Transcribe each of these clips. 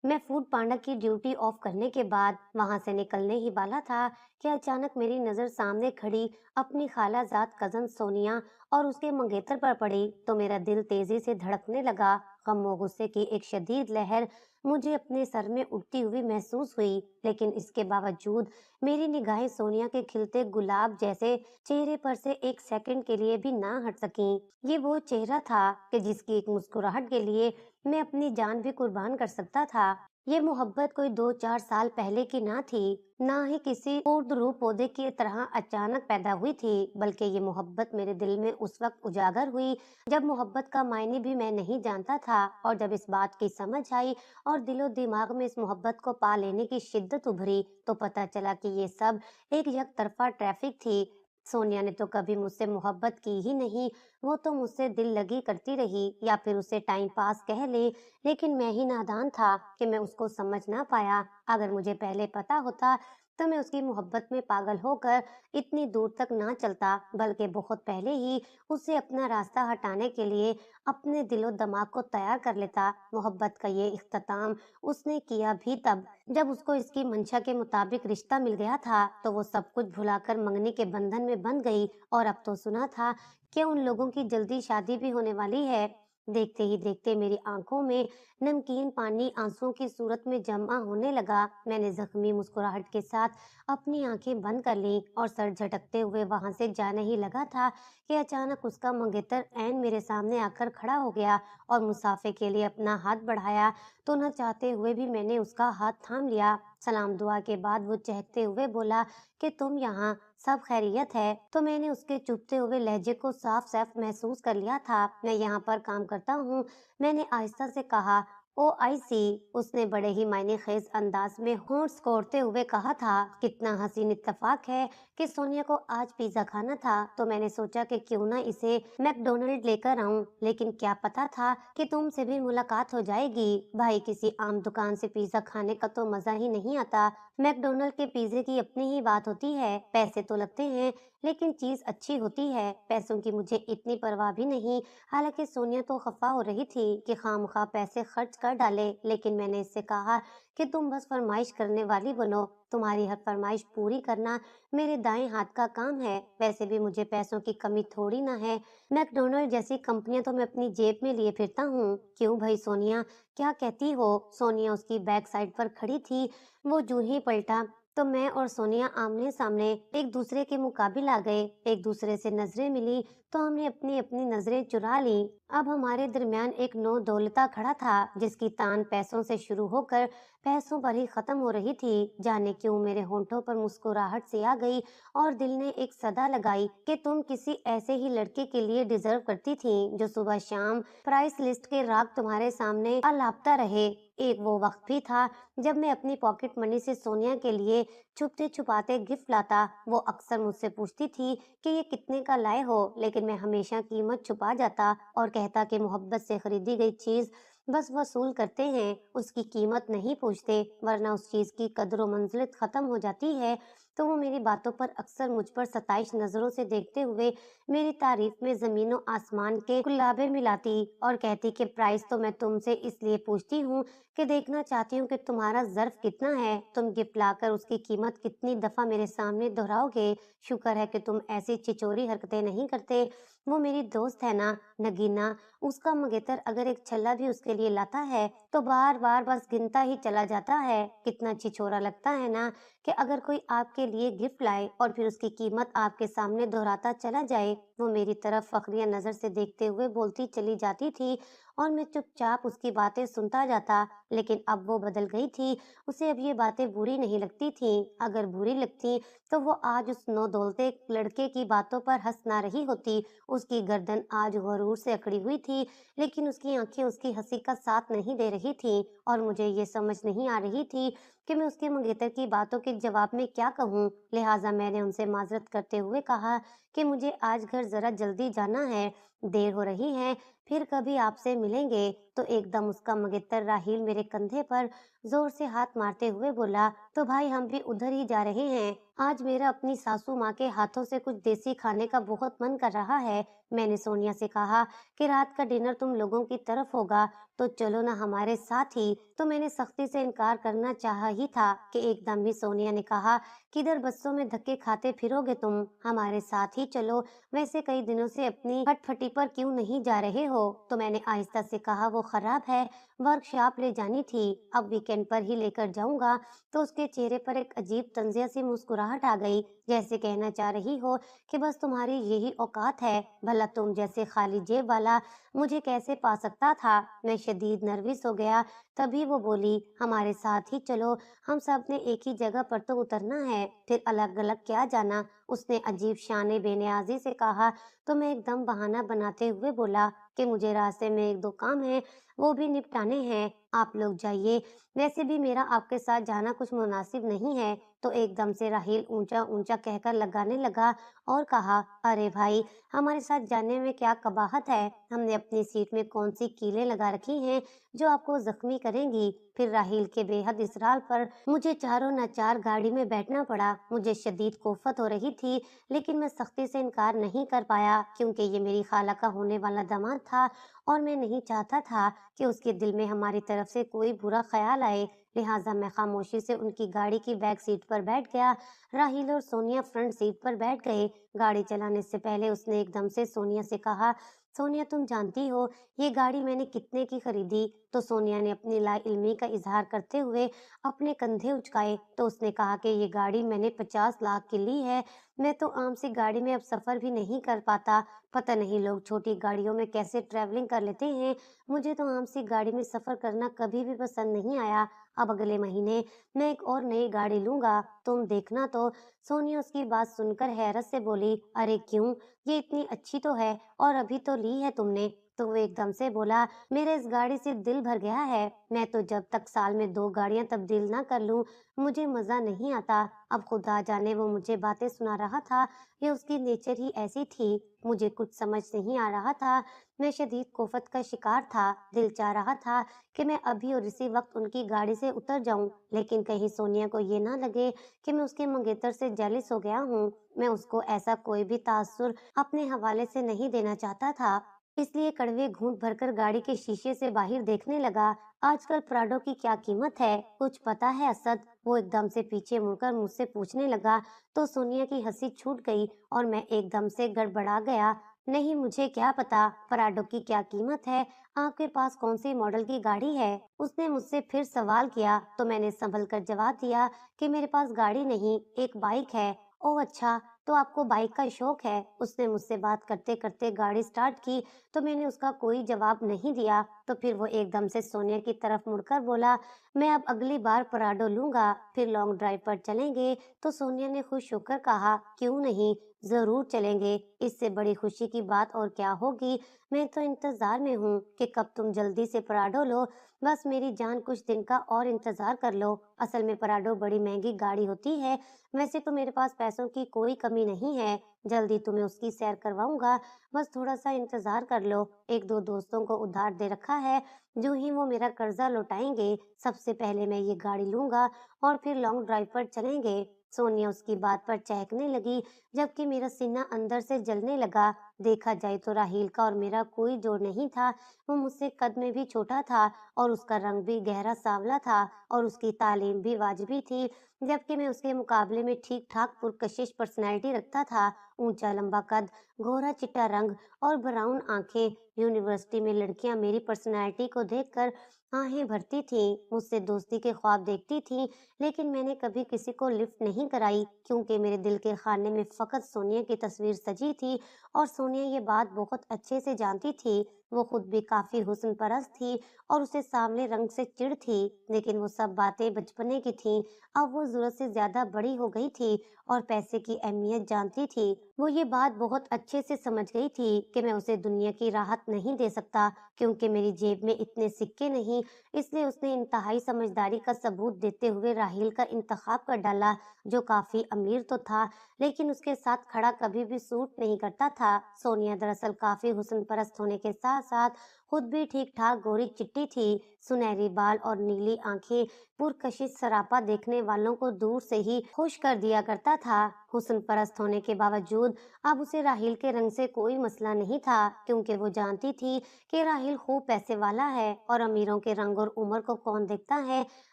میں food panda کی duty of کرنے کے بعد وہاں سے نکلنے ہی والا تھا کہ اچانک میری نظر سامنے کھڑی اپنی خالہ زاد کزن سونیا اور اس کے منگیتر پر پڑی تو میرا دل تیزی سے دھڑکنے لگا۔ غم و غصے کی ایک شدید لہر مجھے اپنے سر میں اٹھتی ہوئی محسوس ہوئی، لیکن اس کے باوجود میری نگاہیں سونیا کے کھلتے گلاب جیسے چہرے پر سے ایک سیکنڈ کے لیے بھی نہ ہٹ سکیں۔ یہ وہ چہرہ تھا کہ جس کی ایک مسکراہٹ کے لیے میں اپنی جان بھی قربان کر سکتا تھا۔ یہ محبت کوئی 2-4 سال پہلے کی نہ تھی، نہ ہی کسی خوردرو پودے کی طرح اچانک پیدا ہوئی تھی، بلکہ یہ محبت میرے دل میں اس وقت اجاگر ہوئی جب محبت کا معنی بھی میں نہیں جانتا تھا، اور جب اس بات کی سمجھ آئی اور دل و دماغ میں اس محبت کو پا لینے کی شدت ابھری تو پتہ چلا کہ یہ سب ایک یک طرفہ ٹریفک تھی۔ سونیا نے تو کبھی مجھ سے محبت کی ہی نہیں، وہ تو مجھ سے دل لگی کرتی رہی یا پھر اسے ٹائم پاس کہہ لیں، لیکن میں ہی نادان تھا کہ میں اس کو سمجھ نہ پایا۔ اگر مجھے پہلے پتا ہوتا تو میں اس کی محبت میں پاگل ہو کر اتنی دور تک نہ چلتا، بلکہ بہت پہلے ہی اسے اپنا راستہ ہٹانے کے لیے اپنے دل و دماغ کو تیار کر لیتا۔ محبت کا یہ اختتام اس نے کیا بھی تب جب اس کو اس کی منشا کے مطابق رشتہ مل گیا تھا، تو وہ سب کچھ بھلا کر منگنی کے بندھن میں بندھ گئی، اور اب تو سنا تھا کہ ان لوگوں کی جلدی شادی بھی ہونے والی ہے۔ دیکھتے ہی دیکھتے میری آنکھوں میں نمکین پانی آنسوؤں کی صورت میں جمع ہونے لگا۔ میں نے زخمی مسکراہٹ کے ساتھ اپنی آنکھیں بند کر لیں اور سر جھٹکتے ہوئے وہاں سے جانے ہی لگا تھا کہ اچانک اس کا منگیتر عین میرے سامنے آ کر کھڑا ہو گیا اور مسافے کے لیے اپنا ہاتھ بڑھایا تو نہ چاہتے ہوئے بھی میں نے اس کا ہاتھ تھام لیا۔ سلام دعا کے بعد وہ چہکتے ہوئے بولا کہ تم یہاں سب خیریت ہے؟ تو میں نے اس کے چبھتے ہوئے لہجے کو صاف صاف محسوس کر لیا تھا۔ میں یہاں پر کام کرتا ہوں، میں نے آہستہ سے کہا۔ او آئی سی، اس نے بڑے ہی معنی خیز انداز میں ہونٹ سکوڑتے ہوئے کہا تھا۔ کتنا حسین اتفاق ہے کہ سونیا کو آج پیزا کھانا تھا تو میں نے سوچا کہ کیوں نہ اسے میک ڈونلڈ لے کر آؤں، لیکن کیا پتا تھا کہ تم سے بھی ملاقات ہو جائے گی۔ بھائی کسی عام دکان سے پیزا کھانے کا تو مزہ ہی نہیں آتا، میک ڈونلڈ کے پیزے کی اپنی ہی بات ہوتی ہے، پیسے تو لگتے ہیں لیکن چیز اچھی ہوتی ہے۔ پیسوں کی مجھے اتنی پرواہ بھی نہیں، حالانکہ سونیا تو خفا ہو رہی تھی کہ خواہ مخواہ پیسے خرچ کر ڈالے، لیکن میں نے اس سے کہا کہ تم بس فرمائش کرنے والی بنو، تمہاری ہر فرمائش پوری کرنا میرے دائیں ہاتھ کا کام ہے۔ ویسے بھی مجھے پیسوں کی کمی تھوڑی نہ ہے، میک ڈونلڈ جیسی کمپنیاں تو میں اپنی جیب میں لیے پھرتا ہوں۔ کیوں بھائی سونیا، کیا کہتی ہو؟ سونیا اس کی بیک سائڈ پر کھڑی تھی، وہ جو ہی پلٹا تو میں اور سونیا آمنے سامنے ایک دوسرے کے مقابل آ گئے۔ ایک دوسرے سے نظریں ملی تو ہم نے اپنی اپنی نظریں چرا لیں۔ اب ہمارے درمیان ایک نو دولتا کھڑا تھا جس کی تان پیسوں سے شروع ہو کر پیسوں پر ہی ختم ہو رہی تھی۔ جانے کیوں میرے ہونٹوں پر مسکراہٹ سی آ گئی اور دل نے ایک صدا لگائی کہ تم کسی ایسے ہی لڑکے کے لیے ڈیزرو کرتی تھیں جو صبح شام پرائس لسٹ کے راگ تمہارے سامنے الاپتا رہے۔ ایک وہ وقت بھی تھا جب میں اپنی پاکٹ منی سے سونیا کے لیے چھپتے چھپاتے گفٹ لاتا۔ وہ اکثر مجھ سے پوچھتی تھی کہ یہ کتنے کا لائے ہو، لیکن میں ہمیشہ قیمت چھپا جاتا اور کہتا کہ محبت سے خریدی گئی چیز بس وصول کرتے ہیں، اس کی قیمت نہیں پوچھتے، ورنہ اس چیز کی قدر و منزلت ختم ہو جاتی ہے۔ تو وہ میری باتوں پر اکثر مجھ پر ستائش نظروں سے دیکھتے ہوئے میری تعریف میں زمین و آسمان کے کلابے ملاتی اور کہتی کہ پرائس تو میں تم سے اس لیے پوچھتی ہوں کہ دیکھنا چاہتی ہوں کہ تمہارا ظرف کتنا ہے، تم گفٹ لا کر اس کی قیمت کتنی دفعہ میرے سامنے دہراؤ گے۔ شکر ہے کہ تم ایسی چچوری حرکتیں نہیں کرتے۔ وہ میری دوست ہے نا نگینا، اس کا منگیتر اگر ایک چھلا بھی اس کے لیے لاتا ہے تو بار بار بس گنتا ہی چلا جاتا ہے۔ کتنا چھچورا لگتا ہے نا کہ اگر کوئی آپ کے لیے گفٹ لائے اور پھر اس کی قیمت آپ کے سامنے دہراتا چلا جائے۔ وہ میری طرف فخریہ نظر سے دیکھتے ہوئے بولتی چلی جاتی تھی اور میں چپ چاپ اس کی باتیں سنتا جاتا، لیکن اب وہ بدل گئی تھی۔ اسے اب یہ باتیں بری نہیں لگتی تھیں، اگر بری لگتی تو وہ آج اس نو دولتے لڑکے کی باتوں پر ہنس نہ رہی ہوتی۔ اس کی گردن آج غرور سے اکڑی ہوئی تھی، لیکن اس کی آنکھیں اس کی ہنسی کا ساتھ نہیں دے رہی تھیں، اور مجھے یہ سمجھ نہیں آ رہی تھی کہ میں اس کے منگیتر کی باتوں کے جواب میں کیا کہوں۔ لہٰذا میں نے ان سے معذرت کرتے ہوئے کہا کہ مجھے آج گھر ذرا جلدی جانا ہے، دیر ہو رہی ہے، پھر کبھی آپ سے ملیں گے۔ تو ایک دم اس کا منگیتر راحیل میرے کندھے پر زور سے ہاتھ مارتے ہوئے بولا، تو بھائی ہم بھی ادھر ہی جا رہے ہیں، آج میرا अपनी सासू माँ के हाथों से कुछ देसी खाने का बहुत मन कर रहा है। मैंने सोनिया से कहा कि रात का डिनर तुम लोगों की तरफ होगा, तो चलो ना हमारे साथ ही। तो मैंने सख्ती से इनकार करना चाहा ही था कि एकदम ही सोनिया ने कहा, किधर बस्सों में धक्के खाते फिरोगे तुम, हमारे साथ ही चलो। वैसे कई दिनों से अपनी फटफटी पर क्यों नहीं जा रहे हो? तो मैंने आहिस्ता से कहा, वो खराब है, वर्कशॉप ले जानी थी, अब वीकेंड पर ही लेकर जाऊंगा। तो उसके चेहरे पर एक अजीब तंजिया सी मुस्कुराहट आ गई, जैसे कहना चाह रही हो कि बस तुम्हारी यही औकात है, भला तुम जैसे खाली जेब वाला मुझे कैसे पा सकता था। मैं शदीद नर्वस हो गया। तभी वो बोली, हमारे साथ ही चलो, हम सब ने एक ही जगह पर तो उतरना है, फिर अलग अलग क्या जाना। उसने अजीब शाने बेनियाजी से कहा। तो मैं एकदम बहाना बनाते हुए बोला कि मुझे रास्ते में एक दो काम है, वो भी निपटाने हैं, आप लोग जाइए। वैसे भी मेरा आपके साथ जाना कुछ मुनासिब नहीं है। तो एकदम से राहिल ऊंचा ऊंचा कहकर लगाने लगा और कहा, अरे भाई, हमारे साथ जाने में क्या कबाहत है, हमने अपनी सीट में कौन सी कीलें लगा रखी हैं जो आपको जख्मी करेंगी। फिर राहिल के बेहद इसरार पर मुझे चारों नाचार गाड़ी में बैठना पड़ा। मुझे शदीद कोफत हो रही थी, लेकिन मैं सख्ती से इनकार नहीं कर पाया, क्योंकि ये मेरी खाला का होने वाला दामाद था और मैं नहीं चाहता था कि उसके दिल में हमारी तरफ से कोई बुरा ख्याल आए। लिहाजा मैं खामोशी से उनकी गाड़ी की बैक सीट पर बैठ गया। राहिल और सोनिया फ्रंट सीट पर बैठ गए। गाड़ी चलाने से पहले उसने एकदम से सोनिया से कहा, सोनिया तुम जानती हो ये गाड़ी मैंने कितने की खरीदी? तो सोनिया ने अपनी लाइल्मी का इजहार करते हुए अपने कंधे उचकाए। तो उसने कहा कि ये गाड़ी मैंने 50 लाख की ली है। मैं तो आम सी गाड़ी में अब सफर भी नहीं कर पाता। पता नहीं लोग छोटी गाड़ियों में कैसे ट्रैवलिंग कर लेते हैं। मुझे तो आम सी गाड़ी में सफर करना कभी भी पसंद नहीं आया। अब अगले महीने मैं एक और नई गाड़ी लूंगा, तुम देखना तो। सोनिया उसकी बात सुनकर हैरत से बोली, अरे क्यों, ये इतनी अच्छी तो है और अभी तो ली है तुमने। तो वो एकदम से बोला, मेरे इस गाड़ी से दिल भर गया है, मैं तो जब तक साल में 2 गाड़ियां तब्दील ना कर लूं मुझे मजा नहीं आता। अब खुदा जाने वो मुझे बातें सुना रहा था या उसकी नेचर ही ऐसी थी, मुझे कुछ समझ नहीं आ रहा था। मैं शदीद कोफत का शिकार था। दिल चाह रहा था कि मैं अभी और इसी वक्त उनकी गाड़ी से उतर जाऊं, लेकिन कहीं सोनिया को ये ना लगे कि मैं उसके मंगेतर से जेलिस हो गया हूँ। मैं उसको ऐसा कोई भी तासुर अपने हवाले से नहीं देना चाहता था, इसलिए कड़वे घूंट भरकर गाड़ी के शीशे से बाहर देखने लगा। आजकल प्राडो की क्या कीमत है, कुछ पता है असद? वो एकदम से पीछे मुड़कर मुझसे पूछने लगा। तो सोनिया की हंसी छूट गई और मैं एकदम से गड़बड़ा गया। नहीं, मुझे क्या पता प्राडो की क्या कीमत है, आपके पास कौन सी मॉडल की गाड़ी है? उसने मुझसे फिर सवाल किया। तो मैंने संभल कर जवाब दिया कि मेरे पास गाड़ी नहीं, एक बाइक है। ओह अच्छा, तो आपको बाइक का शौक है? उसने मुझसे बात करते करते गाड़ी स्टार्ट की। तो मैंने उसका कोई जवाब नहीं दिया। तो फिर वो एकदम से सोनिया की तरफ मुड़कर बोला, मैं अब अगली बार पराडो लूंगा, फिर लॉन्ग ड्राइव पर चलेंगे। तो सोनिया ने खुश होकर कहा, क्यों नहीं, जरूर चलेंगे, इससे बड़ी खुशी की बात और क्या होगी। मैं तो इंतजार में हूँ कि कब तुम जल्दी से पराडो लो। बस मेरी जान, कुछ दिन का और इंतजार कर लो। असल में पराडो बड़ी महंगी गाड़ी होती है। वैसे तो मेरे पास पैसों की कोई कमी नहीं है, जल्दी तुम्हें उसकी सैर करवाऊंगा, बस थोड़ा सा इंतजार कर लो। एक दो दोस्तों को उधार दे रखा है, जो ही वो मेरा कर्जा लौटाएंगे सबसे पहले मैं ये गाड़ी लूंगा और फिर लॉन्ग ड्राइव पर चलेंगे। सोनिया उसकी बात पर चहकने लगी, जबकि मेरा सीना अंदर से जलने लगा। देखा जाए तो राहील का और मेरा कोई जोड़ नहीं था। वो मुझसे कद में भी छोटा था और उसका रंग भी गहरा सांवला था और उसकी तालीम भी वाजिबी थी, जबकि मैं उसके मुकाबले में ठीक ठाक पुरकशिश पर्सनैलिटी रखता था। ऊंचा लंबा कद, गोरा चिट्टा रंग और ब्राउन आंखें। यूनिवर्सिटी में लड़कियां मेरी पर्सनैलिटी को देखकर आहें भरती थीं, मुझसे दोस्ती के ख्वाब देखती थीं, लेकिन मैंने कभी किसी को लिफ्ट नहीं कराई, क्योंकि मेरे दिल के खाने में फकत सोनिया की तस्वीर सजी थी और सोनिया ये बात बहुत अच्छे से जानती थी। वो खुद भी काफी हुस्न परस्त थी और उसे सांवले रंग से चिढ़ थी, लेकिन वो सब बातें बचपने की थीं। अब वो जरूरत से ज्यादा बड़ी हो गई थी और पैसे की अहमियत जानती थी। वो ये बात बहुत अच्छे से समझ गई थी कि मैं उसे दुनिया की राहत नहीं दे सकता, क्योंकि मेरी जेब में इतने सिक्के नहीं। इसलिए उसने इंतहाई समझदारी का सबूत देते हुए राहील का इंतखाब कर डाला, जो काफी अमीर तो था, लेकिन उसके साथ खड़ा कभी भी सूट नहीं करता था। सोनिया दरअसल काफी हुस्न परस्त होने के साथ साथ खुद भी ठीक ठाक गोरी चिट्टी थी। सुनहरी बाल और नीली आंखें पुरकशिश सरापा देखने वालों को दूर से ही खुश कर दिया करता था। हुस्न परस्त होने के बावजूद अब उसे राहिल के रंग से कोई मसला नहीं था, क्योंकि वो जानती थी कि राहिल खूब पैसे वाला है और अमीरों के रंग और उम्र को कौन देखता है।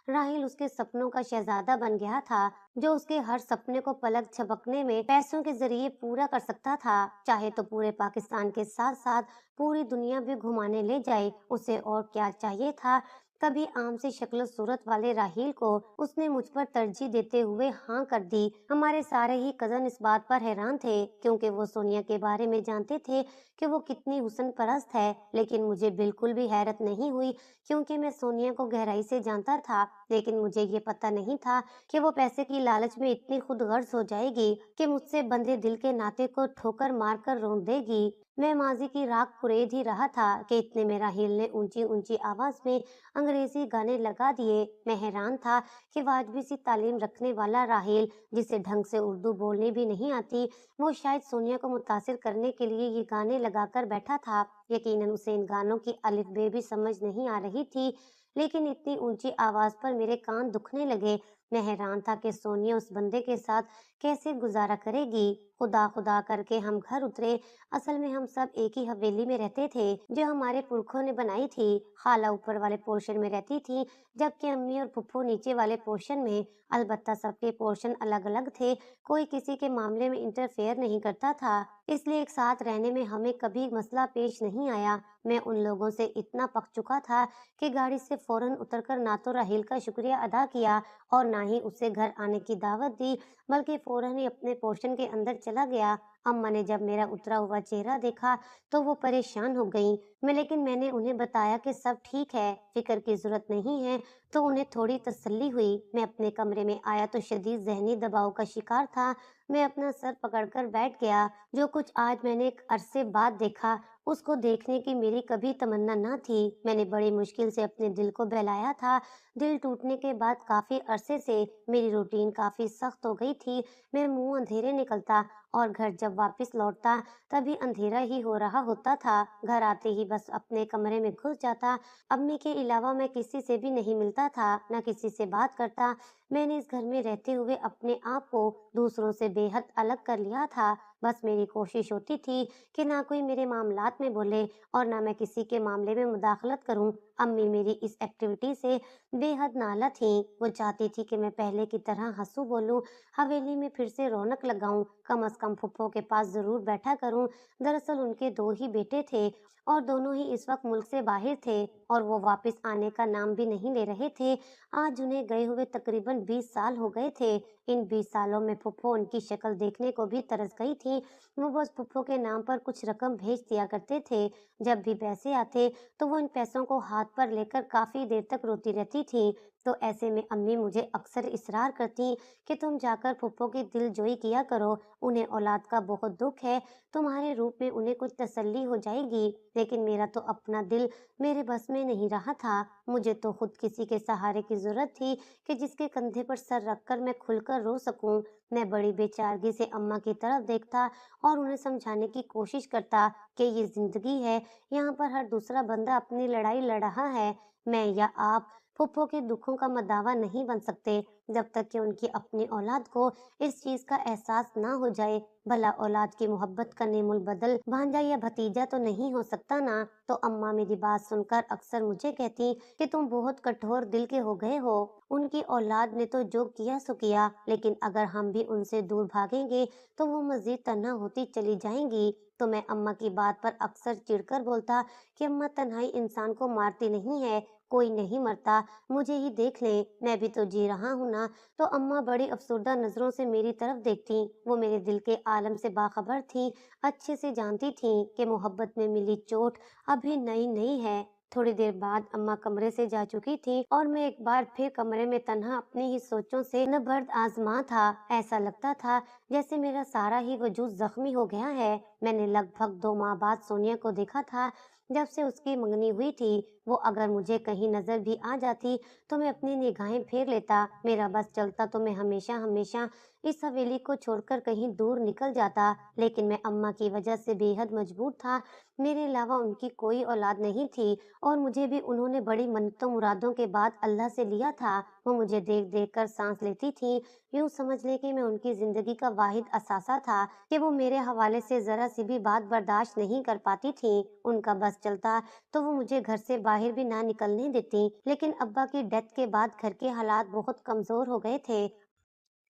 राहिल उसके सपनों का शहजादा बन गया था, जो उसके हर सपने को पलक झपकने में पैसों के जरिए पूरा कर सकता था। चाहे तो पूरे पाकिस्तान के साथ साथ पूरी दुनिया भी घुमाने ले जाए, उसे और क्या चाहिए था। कभी आम से शक्ल सूरत वाले राहील को उसने मुझ पर तरजीह देते हुए हाँ कर दी। हमारे सारे ही कजन इस बात पर हैरान थे, क्योंकि वो सोनिया के बारे में जानते थे कि वो कितनी हुस्न परस्त है, लेकिन मुझे बिल्कुल भी हैरत नहीं हुई, क्योंकि मैं सोनिया को गहराई से जानता था। लेकिन मुझे ये पता नहीं था कि वो पैसे की लालच में इतनी खुद गर्ज हो जाएगी कि मुझसे बंधे दिल के नाते को ठोकर मारकर रोक देगी। मैं माजी की राख कुरेद ही रहा था कि इतने में राहील ने ऊंची ऊंची आवाज में अंग्रेजी गाने लगा दिए। मैं हैरान था कि वाजबी सी तालीम रखने वाला राहील, जिसे ढंग से उर्दू बोलनी भी नहीं आती, वो शायद सोनिया को मुतासिर करने के लिए ये गाने लगाकर बैठा था। यकीनन उसे इन गानों की अलिफ बे भी समझ नहीं आ रही थी, लेकिन इतनी ऊंची आवाज पर मेरे कान दुखने लगे। मैं हैरान था कि सोनिया उस बंदे के साथ कैसे गुजारा करेगी। खुदा खुदा करके हम घर उतरे। असल में हम सब एक ही हवेली में रहते थे, जो हमारे पुरखों ने बनाई थी। खाला ऊपर वाले पोर्शन में रहती थी, जबकि अम्मी और फुफ्फू नीचे वाले पोर्शन में। अलबत्ता सबके पोर्शन अलग अलग थे, कोई किसी के मामले में इंटरफेयर नहीं करता था, इसलिए एक साथ रहने में हमें कभी मसला पेश नहीं आया। मैं उन लोगों से इतना पक चुका था कि गाड़ी से फौरन उतरकर ना तो राहील का शुक्रिया अदा किया और ना ही उसे घर आने की दावत दी, बल्कि फौरन ही अपने पोर्शन के अंदर चला गया। अम्मा ने जब मेरा उतरा हुआ चेहरा देखा तो वो परेशान हो गईं। लेकिन मैंने उन्हें बताया कि सब ठीक है, फिक्र की जरूरत नहीं है, तो उन्हें थोड़ी तसल्ली हुई। मैं अपने कमरे में आया तो शदीद जहनी दबाव का शिकार था। मैं अपना सर पकड़कर बैठ गया। जो कुछ आज मैंने एक अरसे बाद देखा, उसको देखने की मेरी कभी तमन्ना न थी। मैंने बड़ी मुश्किल से अपने दिल को बहलाया था। दिल टूटने के बाद काफी अरसे से मेरी रूटीन काफी सख्त हो गई थी। मैं मुंह अंधेरे निकलता और घर जब वापस लौटता तभी अंधेरा ही हो रहा होता था। घर आते ही बस अपने कमरे में घुस जाता। अम्मी के अलावा मैं किसी से भी नहीं मिलता था, न किसी से बात करता। मैंने इस घर में रहते हुए अपने आप को दूसरों से बेहद अलग कर लिया था। बस मेरी कोशिश होती थी कि ना कोई मेरे मामलात में बोले और ना मैं किसी के मामले में मुदाखलत करूं। अम्मी मेरी इस एक्टिविटी से बेहद नाला थीं। वो चाहती थी कि मैं पहले की तरह हंसू बोलूं, हवेली में फिर से रौनक लगाऊं, कम से कम फुप्पो के पास जरूर बैठा करूं। दरअसल उनके दो ही बेटे थे और दोनों ही इस वक्त मुल्क से बाहर थे और वो वापस आने का नाम भी नहीं ले रहे थे। आज उन्हें गए हुए तकरीबन 20 साल हो गए थे। इन 20 सालों में फुप्पो उनकी शक्ल देखने को भी तरस गई थी। वो बस फुप्पो के नाम पर कुछ रकम भेज दिया करते थे। जब भी पैसे आते तो वो इन पैसों को हाथ पर लेकर काफी देर तक रोती रहती थी। तो ऐसे में अम्मी मुझे अक्सर इसरार करती कि तुम जाकर फुप्पो की दिलजोई किया करो, उन्हें औलाद का बहुत दुख है, तुम्हारे रूप में उन्हें कुछ तसल्ली हो जाएगी। लेकिन मेरा तो अपना दिल मेरे बस में नहीं रहा था। मुझे तो खुद किसी के सहारे की जरूरत थी कि जिसके कंधे पर सर रखकर मैं खुलकर रो सकूं। मैं बड़ी बेचारगी से अम्मा की तरफ देखता और उन्हें समझाने की कोशिश करता कि ये जिंदगी है, यहाँ पर हर दूसरा बंदा अपनी लड़ाई लड़ रहा है। मैं या आप फुप्पो के दुखों का मदावा नहीं बन सकते जब तक कि उनकी अपनी औलाद को इस चीज का एहसास ना हो जाए। भला औलाद की मोहब्बत का नेमुल बदल भांजा या भतीजा तो नहीं हो सकता ना। तो अम्मा मेरी बात सुनकर अक्सर मुझे कहती कि तुम बहुत कठोर दिल के हो गए हो। उनकी औलाद ने तो जो किया सो किया, लेकिन अगर हम भी उनसे दूर भागेंगे तो वो मजीद तन्हा होती चली जाएंगी। तो मैं अम्मा की बात पर अक्सर चिढ़कर बोलता कि अम्मा, तन्हाई इंसान को मारती नहीं है, कोई नहीं मरता, मुझे ही देख ले, मैं भी तो जी रहा हूँ ना। तो अम्मा बड़ी अफसरदा नजरों से मेरी तरफ देखती। वो मेरे दिल के आलम से बाखबर थी, अच्छे से जानती थी कि मोहब्बत में मिली चोट अभी नई नई है। थोड़ी देर बाद अम्मा कमरे से जा चुकी थी और मैं एक बार फिर कमरे में तन्हा अपनी ही सोचों से नबर्द आजमा था। ऐसा लगता था जैसे मेरा सारा ही वजूद जख्मी हो गया है। मैंने लगभग 2 माह बाद सोनिया को देखा था, जब से उसकी मंगनी हुई थी। वो अगर मुझे कहीं नजर भी आ जाती तो मैं अपनी निगाहें फेर लेता। मेरा बस चलता तो मैं हमेशा हमेशा इस हवेली को छोड़कर कहीं दूर निकल जाता, लेकिन मैं अम्मा की वजह से बेहद मजबूर था। मेरे अलावा उनकी कोई औलाद नहीं थी और मुझे भी उन्होंने बड़ी मन्नतों मुरादों के बाद अल्लाह से लिया था। वो मुझे देख देख कर सांस लेती थी। यूं समझ ले कि मैं उनकी जिंदगी का वाहिद असासा था कि वो मेरे हवाले से जरा सी भी बात बर्दाश्त नहीं कर पाती थी। उनका बस चलता तो वो मुझे घर से बाहर भी ना निकलने देती, लेकिन अब्बा की डेथ के बाद घर के हालात बहुत कमजोर हो गए थे।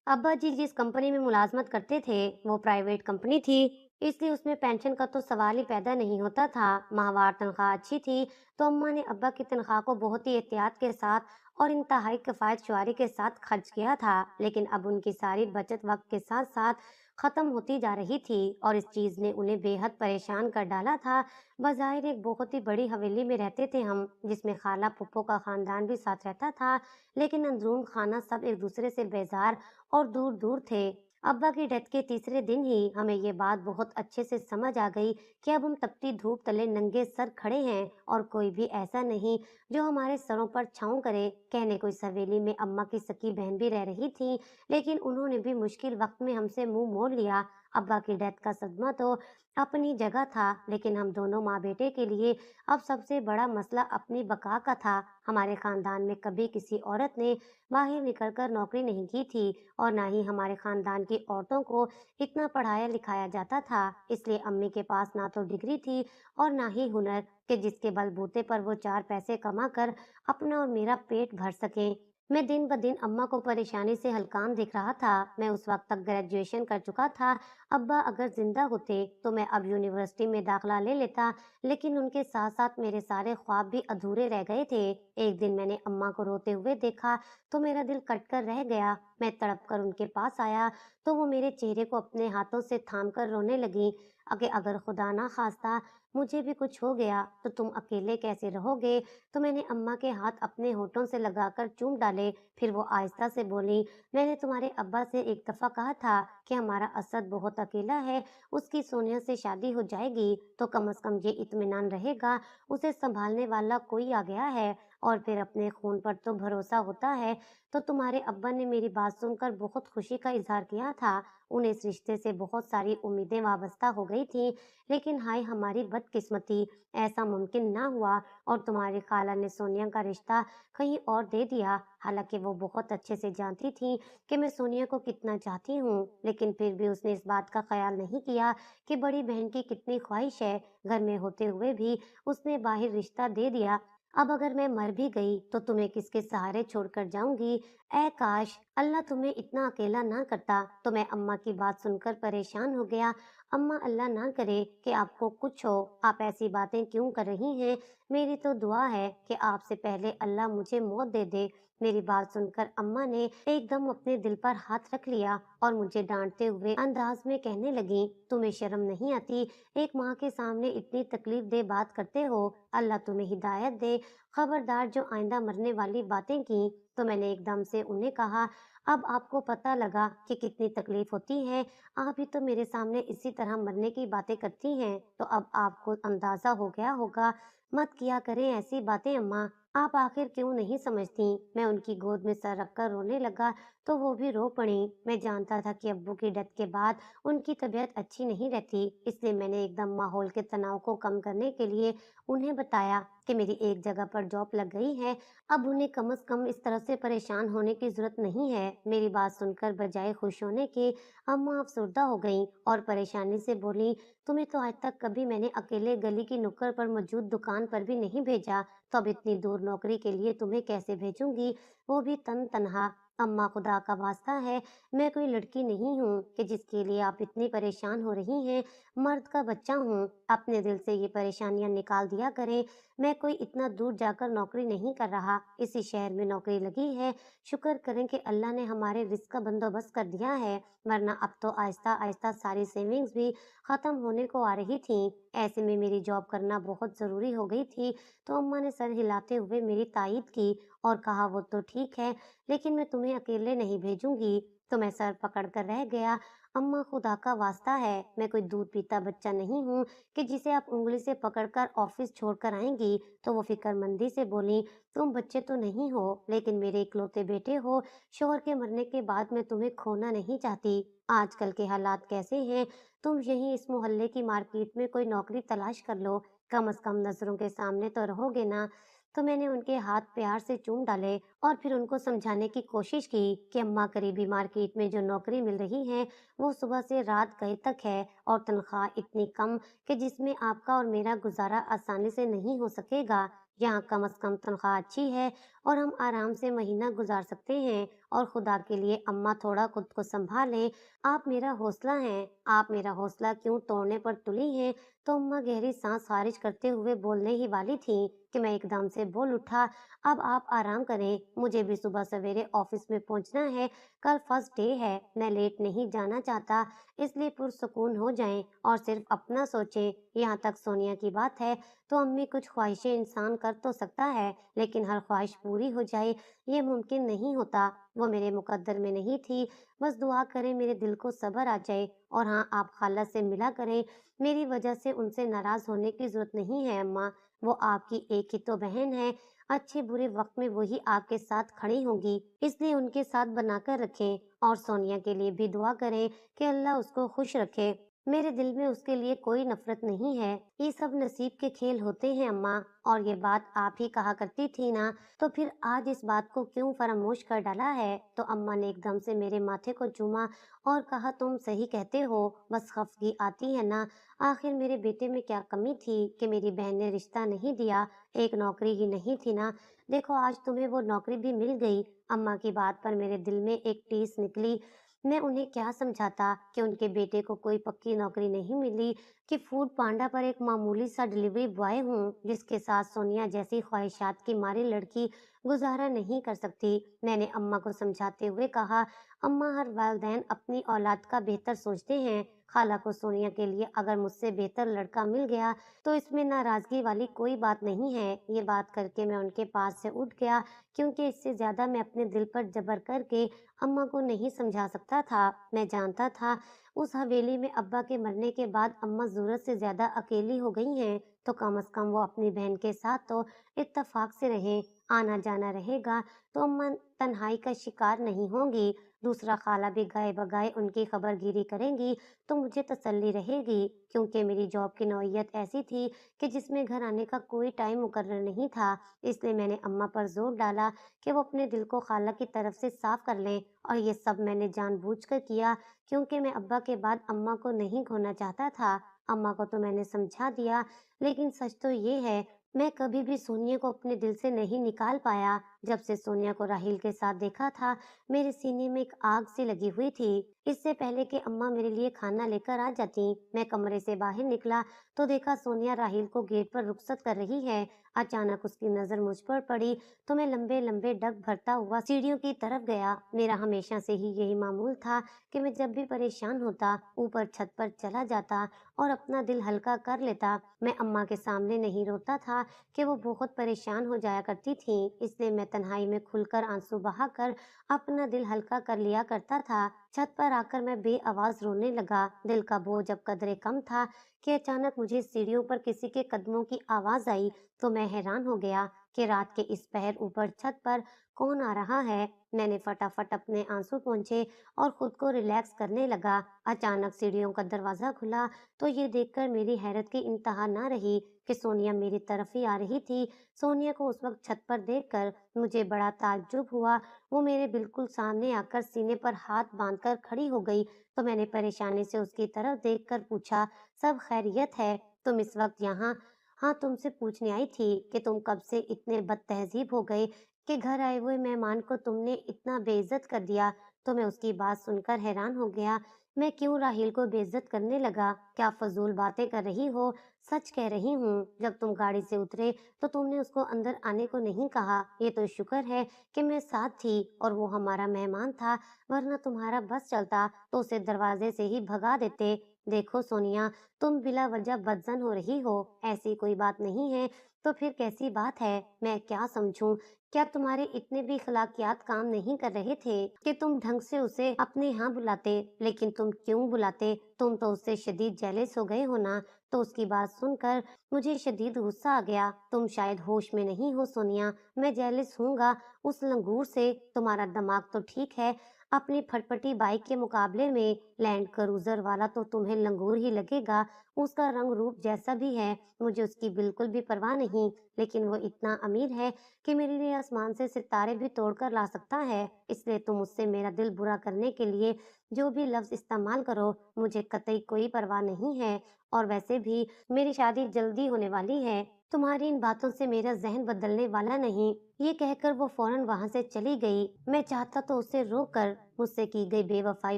अब्बा जी जिस कंपनी में मुलाजमत करते थे वो प्राइवेट कंपनी थी, इसलिए उसमें पेंशन का तो सवाल ही पैदा नहीं होता था। माहवार तनख्वाह अच्छी थी, तो अम्मा ने अब्बा की तनख्वाह को बहुत ही एहतियात के साथ और इंतहाई किफायत शुमारी के साथ खर्च किया था। लेकिन अब उनकी सारी बचत वक्त के साथ साथ खत्म होती जा रही थी और इस चीज ने उन्हें बेहद परेशान कर डाला था। बज़ाहिर एक बहुत ही बड़ी हवेली में रहते थे हम, जिसमें खाला पुप्पो का खानदान भी साथ रहता था, लेकिन अंदरून खाना सब एक दूसरे से बेजार और दूर दूर थे। अब्बा की डेथ के तीसरे दिन ही हमें ये बात बहुत अच्छे से समझ आ गई कि अब हम तपती धूप तले नंगे सर खड़े हैं और कोई भी ऐसा नहीं जो हमारे सरों पर छांव करे। कहने को इस हवेली में अम्मा की सकी बहन भी रह रही थी, लेकिन उन्होंने भी मुश्किल वक्त में हमसे मुंह मोड़ लिया। अब्बा की डेथ का सदमा तो अपनी जगह था, लेकिन हम दोनों माँ बेटे के लिए अब सबसे बड़ा मसला अपनी बका का था। हमारे खानदान में कभी किसी औरत ने बाहर निकलकर नौकरी नहीं की थी और ना ही हमारे खानदान की औरतों को इतना पढ़ाया लिखाया जाता था, इसलिए अम्मी के पास ना तो डिग्री थी और ना ही हुनर कि जिसके बलबूते पर वो चार पैसे कमा कर अपना और मेरा पेट भर सके। मैं दिन ब दिन अम्मा को परेशानी से हलकान दिख रहा था। मैं उस वक्त तक ग्रेजुएशन कर चुका था। अब्बा अगर जिंदा होते तो मैं अब यूनिवर्सिटी में दाखला ले लेता, लेकिन उनके साथ साथ मेरे सारे ख्वाब भी अधूरे रह गए थे। एक दिन मैंने अम्मा को रोते हुए देखा तो मेरा दिल कट कर रह गया। मैं तड़प कर उनके पास आया तो वो मेरे चेहरे को अपने हाथों से थाम कर रोने लगी। अगर खुदा ना खास्ता मुझे भी कुछ हो गया तो तुम अकेले कैसे रहोगे। तो मैंने अम्मा के हाथ अपने होठों से लगाकर चूम डाले। फिर वो आहिस्ता से बोली, मैंने तुम्हारे अब्बा से एक दफा कहा था कि हमारा असद बहुत अकेला है, उसकी सोनिया से शादी हो जाएगी तो कम से कम ये इत्मीनान रहेगा उसे संभालने वाला कोई आ गया है, और फिर अपने खून पर तो भरोसा होता है। तो तुम्हारे अब्बा ने मेरी बात सुनकर बहुत खुशी का इजहार किया था। उन्हें इस रिश्ते से बहुत सारी उम्मीदें वाबस्ता हो गई थी, लेकिन हाय हमारी बदकिस्मती, ऐसा मुमकिन ना हुआ और तुम्हारी खाला ने सोनिया का रिश्ता कहीं और दे दिया। हालांकि वो बहुत अच्छे से जानती थी कि मैं सोनिया को कितना चाहती हूँ, लेकिन फिर भी उसने इस बात का ख्याल नहीं किया कि बड़ी बहन की कितनी ख्वाहिश है। घर में होते हुए भी उसने बाहर रिश्ता दे दिया। अब अगर मैं मर भी गई तो तुम्हें किसके सहारे छोड़कर जाऊंगी। ऐ काश अल्लाह तुम्हें इतना अकेला ना करता। तो मैं अम्मा की बात सुनकर परेशान हो गया। अम्मा अल्लाह ना करे कि आपको कुछ हो, आप ऐसी बातें क्यों कर रही हैं। मेरी तो दुआ है कि आपसे पहले अल्लाह मुझे मौत दे दे। मेरी बात सुनकर अम्मा ने एकदम अपने दिल पर हाथ रख लिया और मुझे डांटते हुए अंदाज में कहने लगी, तुम्हें शर्म नहीं आती, एक माँ के सामने इतनी तकलीफ दे बात करते हो। अल्लाह तुम्हें हिदायत दे। खबरदार जो आइंदा मरने वाली बातें की। तो मैंने एकदम से उन्हें कहा, अब आपको पता लगा कि कितनी तकलीफ होती है। आप भी तो मेरे सामने इसी तरह मरने की बातें करती हैं, तो अब आपको अंदाजा हो गया होगा। मत किया करें ऐसी बातें अम्मा, आप आखिर क्यों नहीं समझती। मैं उनकी गोद में सर रखकर रोने लगा तो वो भी रो पड़ी। मैं जानता था कि अब्बू की डेथ के बाद उनकी तबीयत अच्छी नहीं रहती, इसलिए मैंने एकदम माहौल के तनाव को कम करने के लिए उन्हें बताया कि मेरी एक जगह पर जॉब लग गई है, अब उन्हें कम से कम इस तरह से परेशान होने की जरूरत नहीं है। मेरी बात सुनकर बजाय खुश होने के अम्मा अफसरदा हो गईं और परेशानी से बोली, तुम्हें तो आज तक कभी मैंने अकेले गली की नुक्कड़ पर मौजूद दुकान पर भी नहीं भेजा, तो अब इतनी दूर नौकरी के लिए तुम्हें कैसे भेजूंगी, वो भी तनहा। अम्मा खुदा का वास्ता है, मैं कोई लड़की नहीं हूँ कि जिसके लिए आप इतनी परेशान हो रही हैं। मर्द का बच्चा हूँ, अपने दिल से ये परेशानियां निकाल दिया करें। मैं कोई इतना दूर जाकर नौकरी नहीं कर रहा, इसी शहर में नौकरी लगी है। शुक्र करें कि अल्लाह ने हमारे रिस्क का बंदोबस्त कर दिया है, वरना अब तो आहिस्ता आहिस्ता सारी सेविंग्स भी खत्म होने को आ रही थी। ऐसे में मेरी जॉब करना बहुत जरूरी हो गई थी। तो अम्मा ने सर हिलाते हुए मेरी तायीद की और कहा, वो तो ठीक है, लेकिन मैं तुम्हें अकेले नहीं भेजूंगी। तो मैं सर पकड़ कर रह गया। अम्मा, खुदा का वास्ता है, मैं कोई दूध पीता बच्चा नहीं हूँ कि जिसे आप उंगली से पकड़कर ऑफिस छोड़कर आएंगी। तो वो फिक्रमंदी से बोली, तुम बच्चे तो नहीं हो, लेकिन मेरे इकलौते बेटे हो। शोहर के मरने के बाद मैं तुम्हें खोना नहीं चाहती। आजकल के हालात कैसे हैं, तुम यहीं इस मोहल्ले की मार्केट में कोई नौकरी तलाश कर लो, कम से कम नजरों के सामने तो रहोगे ना। तो मैंने उनके हाथ प्यार से चूम डाले और फिर उनको समझाने की कोशिश की कि अम्मा, करीबी मार्केट में जो नौकरी मिल रही है वो सुबह से रात गए तक है, और तनख्वाह इतनी कम कि जिसमें आपका और मेरा गुजारा आसानी से नहीं हो सकेगा। यहाँ कम से कम तनख्वाह अच्छी है और हम आराम से महीना गुजार सकते हैं। और खुदा के लिए अम्मा, थोड़ा खुद को संभालें। आप मेरा हौसला हैं, आप मेरा हौसला क्यों तोड़ने पर तुली हैं। तो अम्मा गहरी सांस खारिज करते हुए बोलने ही वाली थी कि मैं एकदम से बोल उठा, अब आप आराम करें, मुझे भी सुबह सवेरे ऑफिस में पहुंचना है। कल फर्स्ट डे है, मैं लेट नहीं जाना चाहता, इसलिए पुरसुकून हो जाएं और सिर्फ अपना सोचें। यहाँ तक सोनिया की बात है तो अम्मी, कुछ ख्वाहिशें इंसान कर तो सकता है, लेकिन हर ख्वाहिश पूरी हो जाए ये मुमकिन नहीं होता। वो मेरे मुकद्दर में नहीं थी। बस दुआ करें मेरे दिल को सब्र आ जाए। और हाँ, आप खाला से मिला करें, मेरी वजह से उनसे नाराज होने की जरूरत नहीं है अम्मा। वो आपकी एक ही तो बहन है, अच्छे बुरे वक्त में वही आपके साथ खड़ी होंगी, इसलिए उनके साथ बनाकर रखें। और सोनिया के लिए भी दुआ करें कि अल्लाह उसको खुश रखे। मेरे दिल में उसके लिए कोई नफरत नहीं है, ये सब नसीब के खेल होते हैं अम्मा। और ये बात आप ही कहा करती थी ना, तो फिर आज इस बात को क्यों फरामोश कर डाला है। तो अम्मा ने एकदम से मेरे माथे को चूमा और कहा, तुम सही कहते हो, बस खफगी आती है ना। आखिर मेरे बेटे में क्या कमी थी कि मेरी बहन ने रिश्ता नहीं दिया, एक नौकरी ही नहीं थी ना। देखो, आज तुम्हें वो नौकरी भी मिल गई। अम्मा की बात पर मेरे दिल में एक टीस निकली। मैं उन्हें क्या समझाता कि उनके बेटे को कोई पक्की नौकरी नहीं मिली, कि फूड पांडा पर एक मामूली सा डिलीवरी बॉय हूँ जिसके साथ सोनिया जैसी ख्वाहिशात की मारी लड़की गुजारा नहीं कर सकती। मैंने अम्मा को समझाते हुए कहा, अम्मा, हर वालिदैन अपनी औलाद का बेहतर सोचते हैं। खाला को सोनिया के लिए अगर मुझसे बेहतर लड़का मिल गया तो इसमें नाराजगी वाली कोई बात नहीं है। ये बात करके मैं उनके पास से उठ गया, क्योंकि इससे ज्यादा मैं अपने दिल पर जबर करके अम्मा को नहीं समझा सकता था। मैं जानता था उस हवेली में अब्बा के मरने के बाद अम्मा जरूरत से ज्यादा अकेली हो गई हैं, तो कम से कम वो अपनी बहन के साथ तो इत्तेफाक से रहें। आना जाना रहेगा तो अम्मा तन्हाई का शिकार नहीं होंगी। दूसरा, खाला भी गाए बगाए उनकी खबरगिरी करेंगी तो मुझे तसल्ली रहेगी, क्योंकि मेरी जॉब की नौयत ऐसी थी कि जिसमें घर आने का कोई टाइम मुकर्रर नहीं था। इसलिए मैंने अम्मा पर जोर डाला कि वो अपने दिल को खाला की तरफ से साफ कर लें। और ये सब मैंने जानबूझकर किया, क्योंकि मैं अब्बा के बाद अम्मा को नहीं खोना चाहता था। अम्मा को तो मैंने समझा दिया, लेकिन सच तो ये है, मैं कभी भी सोनिया को अपने दिल से नहीं निकाल पाया। जब से सोनिया को राहिल के साथ देखा था, मेरे सीने में एक आग सी लगी हुई थी। इससे पहले कि अम्मा मेरे लिए खाना लेकर आ जाती, मैं कमरे से बाहर निकला तो देखा सोनिया राहिल को गेट पर रुखसत कर रही है। अचानक उसकी नजर मुझ पर पड़ी तो मैं लंबे लंबे डग भरता हुआ सीढ़ियों की तरफ गया। मेरा हमेशा से ही यही मामूल था कि मैं जब भी परेशान होता ऊपर छत पर चला जाता और अपना दिल हल्का कर लेता। मैं अम्मा के सामने नहीं रोता था कि वो बहुत परेशान हो जाया करती थी, इसलिए मैं तन्हाई में खुलकर आंसू बहाकर अपना दिल हल्का कर लिया करता था। छत पर आकर मैं बेआवाज रोने लगा। दिल का बोझ अब कदरे कम था कि अचानक मुझे सीढ़ियों पर किसी के कदमों की आवाज आई, तो मैं हैरान हो गया कि रात के इस पहर ऊपर छत पर कौन आ रहा है। मैंने फटाफट अपने आंसू पोंछे और खुद को रिलैक्स करने लगा। अचानक सीढ़ियों का दरवाजा खुला तो ये देखकर मेरी हैरत की इंतहा ना रही कि सोनिया मेरी तरफ ही आ रही थी। सोनिया को उस वक्त छत पर देखकर मुझे बड़ा ताज्जुब हुआ। वो मेरे बिल्कुल सामने आकर सीने पर हाथ बांधकर खड़ी हो गई, तो मैंने परेशानी से उसकी तरफ देखकर पूछा, सब खैरियत है? तुम इस वक्त यहाँ? हाँ, तुमसे पूछने आई थी कि तुम कब से इतने बदतहजीब हो गए कि घर आए हुए मेहमान को तुमने इतना बेइज्जत कर दिया। तो मैं उसकी बात सुनकर हैरान हो गया। मैं क्यों राहिल को बेइज्जत करने लगा? क्या फजूल बातें कर रही हो? सच कह रही हूँ, जब तुम गाड़ी से उतरे तो तुमने उसको अंदर आने को नहीं कहा। ये तो शुक्र है कि मैं साथ थी और वो हमारा मेहमान था, वरना तुम्हारा बस चलता तो उसे दरवाजे से ही भगा देते। देखो सोनिया, तुम बिला वजह बदजन हो रही हो, ऐसी कोई बात नहीं है। तो फिर कैसी बात है? मैं क्या समझूं? क्या तुम्हारे इतने भी अखलाकियात काम नहीं कर रहे थे कि तुम ढंग से उसे अपने यहाँ बुलाते? लेकिन तुम क्यों बुलाते? तुम तो उससे शदीद जेलस हो गए हो ना। तो उसकी बात सुनकर मुझे शदीद गुस्सा आ गया। तुम शायद होश में नहीं हो सोनिया, मैं जेलस हूँगा उस लंगूर से। तुम्हारा दिमाग तो ठीक है, अपनी फटफटी बाइक के मुकाबले में लैंड क्रूजर वाला तो तुम्हें लंगूर ही लगेगा। उसका रंग रूप जैसा भी है, मुझे उसकी बिल्कुल भी परवाह नहीं। लेकिन वो इतना अमीर है कि मेरे लिए आसमान से सितारे भी तोड़कर ला सकता है। इसलिए तुम मुझसे मेरा दिल बुरा करने के लिए जो भी लफ्ज इस्तेमाल करो, मुझे कतई कोई परवाह नहीं है। और वैसे भी मेरी शादी जल्दी होने वाली है, तुम्हारी इन बातों से मेरा जहन बदलने वाला नहीं। ये कहकर वो फौरन वहां से चली गई। मैं चाहता तो उसे रोककर मुझसे की गई बेवफाई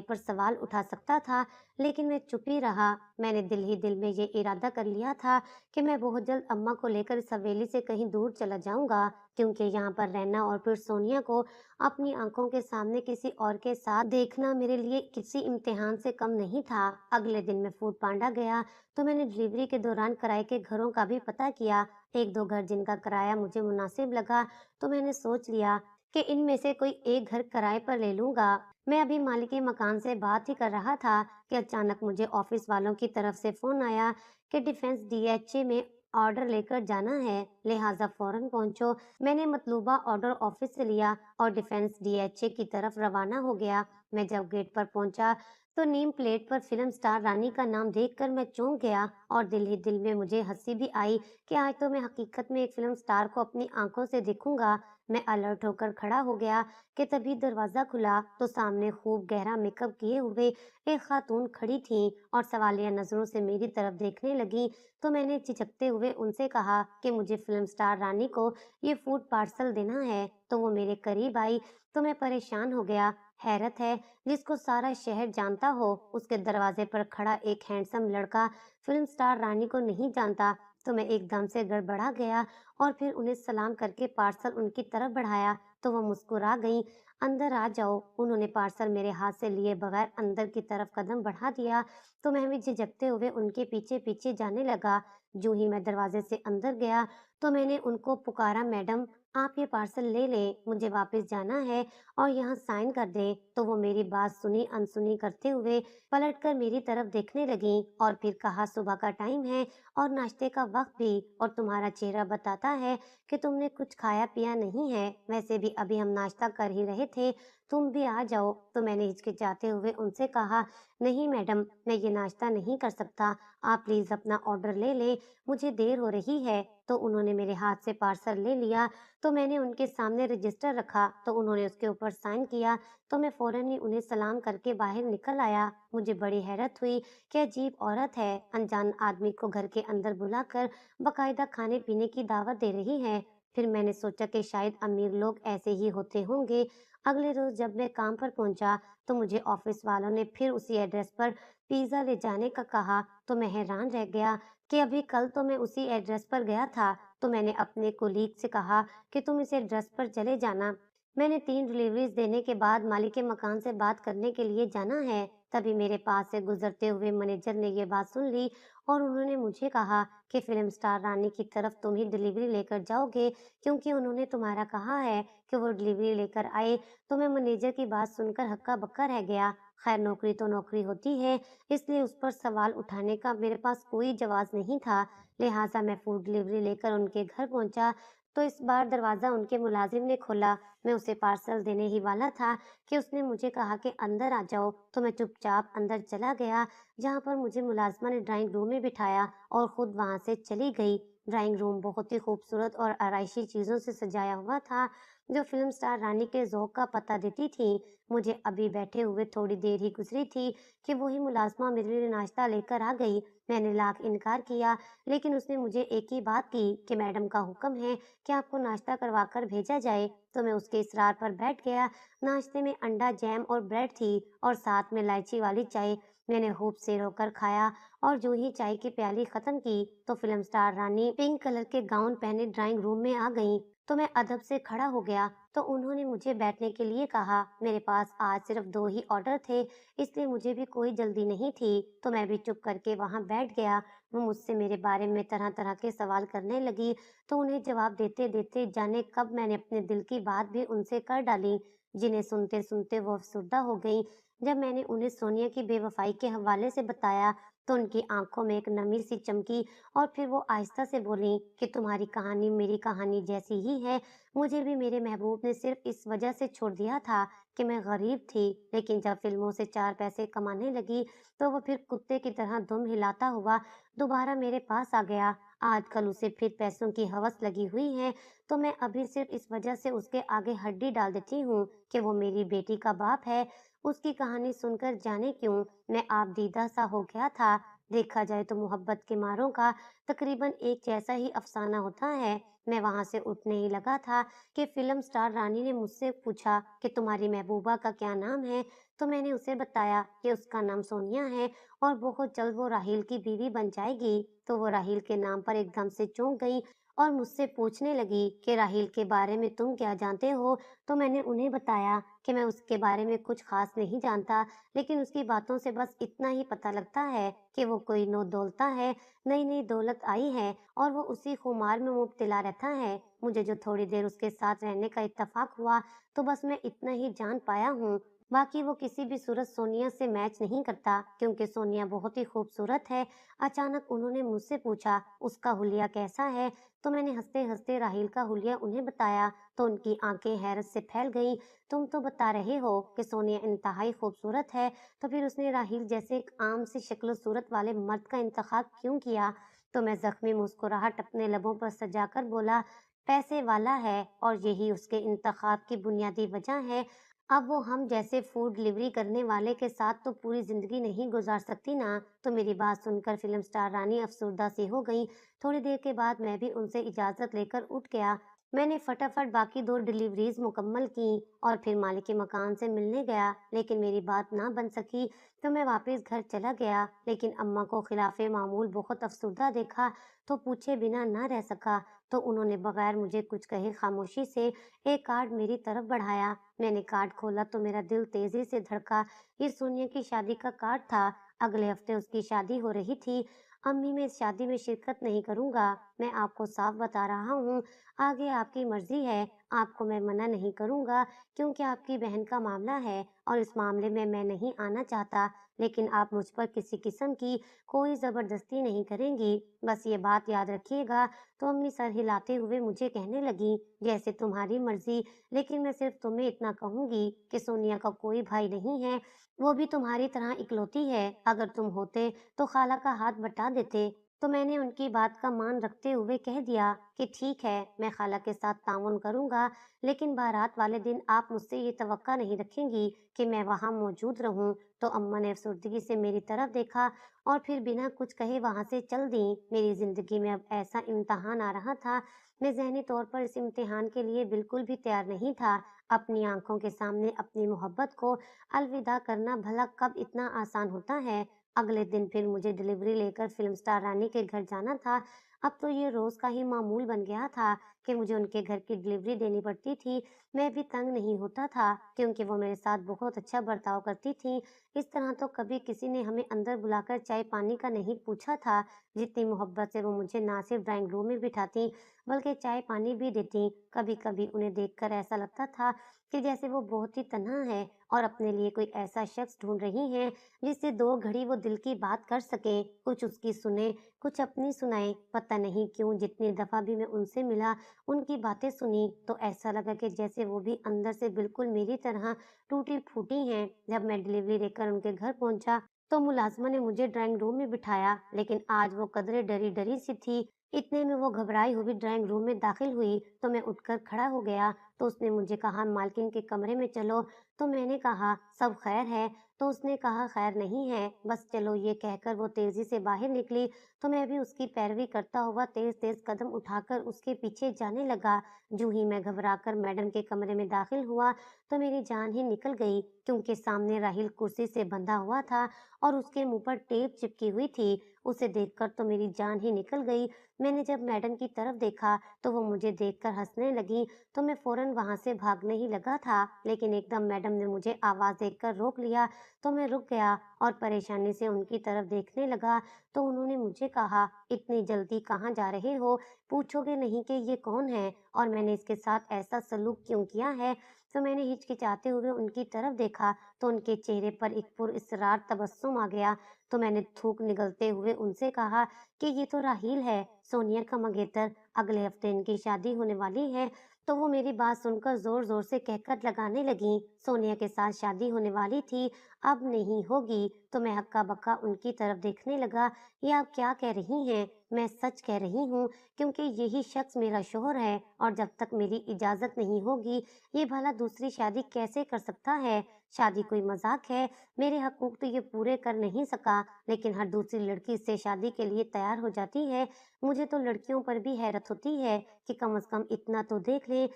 पर सवाल उठा सकता था, लेकिन मैं चुप ही रहा। मैंने दिल ही दिल में ये इरादा कर लिया था कि मैं बहुत जल्द अम्मा को लेकर इस हवेली से कहीं दूर चला जाऊंगा, क्योंकि यहाँ पर रहना और फिर सोनिया को अपनी आंखों के सामने किसी और के साथ देखना मेरे लिए किसी इम्तिहान से कम नहीं था। अगले दिन मैं फूड पांडा गया तो मैंने डिलीवरी के दौरान किराए के घरों का भी पता किया। एक दो घर जिनका किराया मुझे मुनासिब लगा, तो मैंने सोच लिया कि इनमें से कोई एक घर किराए पर ले लूंगा। मैं अभी मालिक मकान से बात ही कर रहा था कि अचानक मुझे ऑफिस वालों की तरफ से फोन आया कि डिफेंस डीएचए में ऑर्डर लेकर जाना है, लिहाजा फौरन पहुंचो। मैंने मतलूबा ऑर्डर ऑफिस से लिया और डिफेंस डीएचए की तरफ रवाना हो गया। मैं जब गेट पर पहुंचा तो नेम प्लेट पर फिल्म स्टार रानी का नाम देखकर मैं चौंक गया और दिल ही दिल में मुझे हंसी भी आई कि आज तो मैं हकीकत में एक फिल्म स्टार को अपनी आंखों से देखूंगा। मैं अलर्ट होकर खड़ा हो गया कि तभी दरवाजा खुला तो सामने खूब गहरा मेकअप किए हुए एक खातून खड़ी थी और सवालिया नजरों से मेरी तरफ देखने लगी। तो मैंने झिझकते हुए उनसे कहा कि मुझे फिल्म स्टार रानी को ये फूड पार्सल देना है। तो वो मेरे करीब आई तो मैं परेशान हो गया। हैरत है, जिसको सारा शहर जानता हो, उसके दरवाजे पर खड़ा एक हैंडसम लड़का फिल्म स्टार रानी को नहीं जानता। तो मैं एकदम से गड़बड़ा गया और फिर उन्हें सलाम करके पार्सल उनकी तरफ बढ़ाया तो वो मुस्कुरा गईं। अंदर आ जाओ। उन्होंने पार्सल मेरे हाथ से लिए बगैर अंदर की तरफ कदम बढ़ा दिया तो मैं भी झिझकते हुए उनके पीछे पीछे जाने लगा। जो ही मैं दरवाजे से अंदर गया तो मैंने उनको पुकारा, मैडम आप ये पार्सल ले लें, मुझे वापस जाना है और यहाँ साइन कर दें। तो वो मेरी बात सुनी अनसुनी करते हुए पलटकर मेरी तरफ देखने लगी और फिर कहा, सुबह का टाइम है और नाश्ते का वक्त भी, और तुम्हारा चेहरा बताता है कि तुमने कुछ खाया पिया नहीं है। वैसे भी अभी हम नाश्ता कर ही रहे थे, तुम भी आ जाओ। तो मैंने हिचकिचाते हुए उनसे कहा, नहीं मैडम, मैं ये नाश्ता नहीं कर सकता, आप प्लीज अपना ऑर्डर ले लें, मुझे देर हो रही है। तो उन्होंने मेरे हाथ से पार्सल ले लिया तो मैंने उनके सामने रजिस्टर रखा तो उन्होंने उसके ऊपर साइन किया। तो मैं फौरन ही उन्हें सलाम करके बाहर निकल आया। मुझे बड़ी हैरत हुई कि अजीब औरत है, अनजान आदमी को घर के अंदर बुलाकर बकायदा खाने पीने की दावत दे रही है। फिर मैंने सोचा कि शायद अमीर लोग ऐसे ही होते होंगे। अगले रोज जब मैं काम पर पहुंचा तो मुझे ऑफिस वालों ने फिर उसी एड्रेस पर पिज्जा ले जाने का कहा। तो मैं हैरान रह गया कि अभी कल तो मैं उसी एड्रेस पर गया था। तो मैंने अपने कोलीग से कहा कि तुम इस एड्रेस पर चले जाना, मैंने 3 डिलीवरीज देने के बाद मालिक के मकान से बात करने के लिए जाना है। तभी मेरे पास से गुजरते हुए मैनेजर ने ये बात सुन ली और उन्होंने मुझे कहा कि फिल्म स्टार रानी की तरफ तुम ही डिलीवरी लेकर जाओगे, क्योंकि उन्होंने तुम्हारा कहा है कि वो डिलीवरी लेकर आए। तो मैं मैनेजर की बात सुनकर हक्का बक्का रह गया। खैर, नौकरी तो नौकरी होती है, इसलिए उस पर सवाल उठाने का मेरे पास कोई जवाब नहीं था। लिहाजा मैं फूड डिलीवरी लेकर उनके घर पहुंचा तो इस बार दरवाजा उनके मुलाजिम ने खोला। मैं उसे पार्सल देने ही वाला था कि उसने मुझे कहा कि अंदर आ जाओ। तो मैं चुपचाप अंदर चला गया, जहां पर मुझे मुलाजमा ने ड्राइंग रूम में बिठाया और खुद वहां से चली गई। ड्राइंग रूम बहुत ही खूबसूरत और आराइशी चीजों से सजाया हुआ था, जो फिल्म स्टार रानी के ज़ौक़ का पता देती थी। मुझे अभी बैठे हुए थोड़ी देर ही गुजरी थी कि वही मुलाजमा मेरे लिए नाश्ता लेकर आ गई। मैंने लाख इनकार किया, लेकिन उसने मुझे एक ही बात की कि मैडम का हुक्म है कि आपको नाश्ता करवा कर भेजा जाए। तो मैं उसके इसरार पर बैठ गया। नाश्ते में अंडा, जैम और ब्रेड थी और साथ में इलायची वाली चाय। मैंने खूब सेर होकर खाया और जो ही चाय की प्याली खत्म की तो फिल्म स्टार रानी पिंक कलर के गाउन पहने ड्राइंग रूम में आ गईं। तो मैं अदब से खड़ा हो गया, तो उन्होंने मुझे बैठने के लिए कहा। मेरे पास आज सिर्फ 2 ही ऑर्डर थे, इसलिए मुझे भी कोई जल्दी नहीं थी, तो मैं भी चुप करके वहाँ बैठ गया। वो मुझसे मेरे बारे में तरह-तरह के सवाल करने लगी, तो उन्हें जवाब देते-देते जाने कब मैंने अपने दिल की बात भी उनसे कर डाली, जिन्हें सुनते-सुनते वो अफ़सुर्दा हो गईं। जब मैंने उन्हें सोनिया की बेवफ़ाई के हवाले से बताया, तो उनकी आँखों में एक नमी सी चमकी और फिर वो आहिस्ता से बोलीं कि तुम्हारी कहानी मेरी कहानी जैसी ही है। मुझे भी मेरे महबूब ने सिर्फ़ इस वजह से छोड़ दिया था कि मैं गरीब थी, लेकिन जब फ़िल्मों से 4 पैसे कमाने लगी, तो वो फिर कुत्ते की तरह दुम हिलाता हुआ दोबारा मेरे पास आ गया। आजकल उसे फिर पैसों की हवस लगी हुई है, तो मैं अभी सिर्फ़ इस वजह से उसके आगे हड्डी डाल देती हूँ कि वो मेरी बेटी का बाप है। उसकी कहानी सुनकर जाने क्यों मैं आपदीदा सा हो गया था। देखा जाए तो मोहब्बत के मारों का तकरीबन एक जैसा ही अफ़साना होता है। मैं वहाँ से उठने ही लगा था कि फ़िल्म स्टार रानी ने मुझसे पूछा कि तुम्हारी महबूबा का क्या नाम है? तो मैंने उसे बताया कि उसका नाम सोनिया है और बहुत जल्द वो राहील की बीवी बन जाएगी। तो वो राहील के नाम पर एकदम से चौंक गई और मुझसे पूछने लगी कि राहील के बारे में तुम क्या जानते हो? तो मैंने उन्हें बताया कि मैं उसके बारे में कुछ खास नहीं जानता, लेकिन उसकी बातों से बस इतना ही पता लगता है कि वो कोई नौदौलता है, नई-नई दौलत आई है और वो उसी खुमार में मुब्तला रहता है। मुझे जो थोड़ी देर उसके साथ रहने का इत्तेफाक हुआ, तो बस मैं इतना ही जान पाया हूँ। बाकी वो किसी भी सूरत सोनिया से मैच नहीं करता, क्योंकि सोनिया बहुत ही खूबसूरत है। अचानक उन्होंने मुझसे पूछा, उसका हुलिया कैसा है? तो मैंने हँसते-हँसते राहील का हुलिया उन्हें बताया, तो उनकी आंखें हैरत से फैल गईं। तुम तो बता रहे हो कि सोनिया इंतहाई खूबसूरत है, तो फिर उसने राहील जैसे एक आम सी शक्ल सूरत वाले मर्द का इंतखाब क्यों किया? तो मैं ज़ख्मी मुस्कुराहट अपने लबों पर सजाकर बोला, पैसे वाला है और यही उसके इंतखाब की बुनियादी वजह है। अब वो हम जैसे फूड डिलीवरी करने वाले के साथ तो पूरी ज़िंदगी नहीं गुज़ार सकती ना। तो मेरी बात सुनकर फ़िल्म स्टार रानी अफ़सुर्दा सी हो गईं। थोड़ी देर के बाद मैं भी उनसे इजाज़त लेकर उठ गया। मैंने फटाफट बाकी 2 डिलीवरीज़ मुकम्मल की और फिर मालिक मकान से मिलने गया, लेकिन मेरी बात ना बन सकी, तो मैं वापस घर चला गया। लेकिन अम्मा को खिलाफ़े मामूल बहुत अफ़सुर्दा देखा, तो पूछे बिना ना रह सका। तो उन्होंने बगैर मुझे कुछ कहे खामोशी से एक कार्ड मेरी तरफ बढ़ाया। मैंने कार्ड खोला तो मेरा दिल तेज़ी से धड़का। ये सोनिया की शादी का कार्ड था। अगले हफ्ते उसकी शादी हो रही थी। अम्मी, मैं इस शादी में शिरकत नहीं करूँगा। मैं आपको साफ बता रहा हूँ, आगे आपकी मर्ज़ी है। आपको मैं मना नहीं करूँगा, क्योंकि आपकी बहन का मामला है और इस मामले में मैं नहीं आना चाहता। लेकिन आप मुझ पर किसी किस्म की कोई ज़बरदस्ती नहीं करेंगी। बस ये बात याद रखिएगा। तो अम्मी सर हिलाते हुए मुझे कहने लगी, जैसे तुम्हारी मर्ज़ी, लेकिन मैं सिर्फ तुम्हें इतना कहूँगी कि सोनिया का कोई भाई नहीं है। वो भी तुम्हारी तरह इकलौती है। अगर तुम होते तो खाला का हाथ बटा देते। तो मैंने उनकी बात का मान रखते हुए कह दिया कि ठीक है, मैं खाला के साथ ताउन करूँगा, लेकिन बारात वाले दिन आप मुझसे ये तवक्का नहीं रखेंगी कि मैं वहाँ मौजूद रहूँ। तो अम्मा ने अफसुर्दगी से मेरी तरफ देखा और फिर बिना कुछ कहे वहाँ से चल दी। मेरी ज़िंदगी में अब ऐसा इम्तिहान आ रहा था। मैं ज़हनी तौर पर इस इम्तिहान के लिए बिल्कुल भी तैयार नहीं था। अपनी आँखों के सामने अपनी मोहब्बत को अलविदा करना भला कब इतना आसान होता है। अगले दिन फिर मुझे डिलीवरी लेकर फ़िल्म स्टार रानी के घर जाना था। अब तो ये रोज़ का ही मामूल बन गया था कि मुझे उनके घर की डिलीवरी देनी पड़ती थी। मैं भी तंग नहीं होता था, क्योंकि वो मेरे साथ बहुत अच्छा बर्ताव करती थीं। इस तरह तो कभी किसी ने हमें अंदर बुलाकर चाय-पानी का नहीं पूछा था। जितनी मोहब्बत से वो मुझे ना सिर्फ ड्राइंग रूम में बिठातीं, बल्कि चाय-पानी भी देतीं। कभी-कभी उन्हें देखकर ऐसा लगता था कि जैसे वो बहुत ही तन्हा है और अपने लिए कोई ऐसा शख्स ढूँढ रही हैं, जिससे 2 घड़ी वो दिल की बात कर सकें, कुछ उसकी सुने, कुछ अपनी सुनाएँ। पता नहीं क्यों जितनी दफ़ा भी मैं उनसे मिला, उनकी बातें सुनी, तो ऐसा लगा कि जैसे वो भी अंदर से बिल्कुल मेरी तरह टूटी-फूटी हैं। जब मैं डिलीवरी लेकर उनके घर पहुँचा, तो मुलाज़िमा ने मुझे ड्राइंग रूम में बिठाया, लेकिन आज वो कदरे डरी-डरी सी थी। इतने में वो घबराई हुई ड्राइंग रूम में दाखिल हुई, तो मैं उठकर खड़ा हो गया। तो उसने मुझे कहा मालकिन के कमरे में चलो। तो मैंने कहा सब खैर है? तो उसने कहा खैर नहीं है, बस चलो। ये कहकर वो तेजी से बाहर निकली, तो मैं भी उसकी पैरवी करता हुआ तेज तेज कदम उठाकर उसके पीछे जाने लगा। जूं ही मैं घबराकर मैडम के कमरे में दाखिल हुआ तो मेरी जान ही निकल गई, क्योंकि सामने राहिल कुर्सी से बंधा हुआ था और उसके मुंह पर टेप चिपकी हुई थी। उसे देखकर तो मेरी जान ही निकल गई। मैंने जब मैडम की तरफ देखा तो वो मुझे देखकर हंसने लगी, तो मैं फौरन वहां से भागने ही लगा था, लेकिन एकदम मैडम ने मुझे आवाज देकर रोक लिया। तो मैं रुक गया और परेशानी से उनकी तरफ देखने लगा। तो उन्होंने मुझे कहा, इतनी जल्दी कहाँ जा रहे हो? पूछोगे नहीं कि ये कौन है और मैंने इसके साथ ऐसा सलूक क्यों किया है? तो मैंने हिचकिचाते हुए उनकी तरफ देखा तो उनके चेहरे पर एक पुरस्कार तबस्सुम आ गया। तो मैंने थूक निगलते हुए उनसे कहा कि ये तो राहील है, सोनिया का मंगेतर। अगले हफ्ते इनकी शादी होने वाली है। तो वो मेरी बात सुनकर जोर जोर से कहकर लगाने लगी, सोनिया के साथ शादी होने वाली थी, अब नहीं होगी। तो मैं हक्का बक्का उनकी तरफ देखने लगा। ये आप क्या कह रही हैं? मैं सच कह रही हूँ, क्योंकि यही शख्स मेरा शोहर है और जब तक मेरी इजाजत नहीं होगी ये भला दूसरी शादी कैसे कर सकता है? शादी कोई मजाक है? मेरे हकूक तो ये पूरे कर नहीं सका, लेकिन हर दूसरी लड़की इससे शादी के लिए तैयार हो जाती है। मुझे तो लड़कियों पर भी हैरत होती है कि कम से कम इतना तो देख ले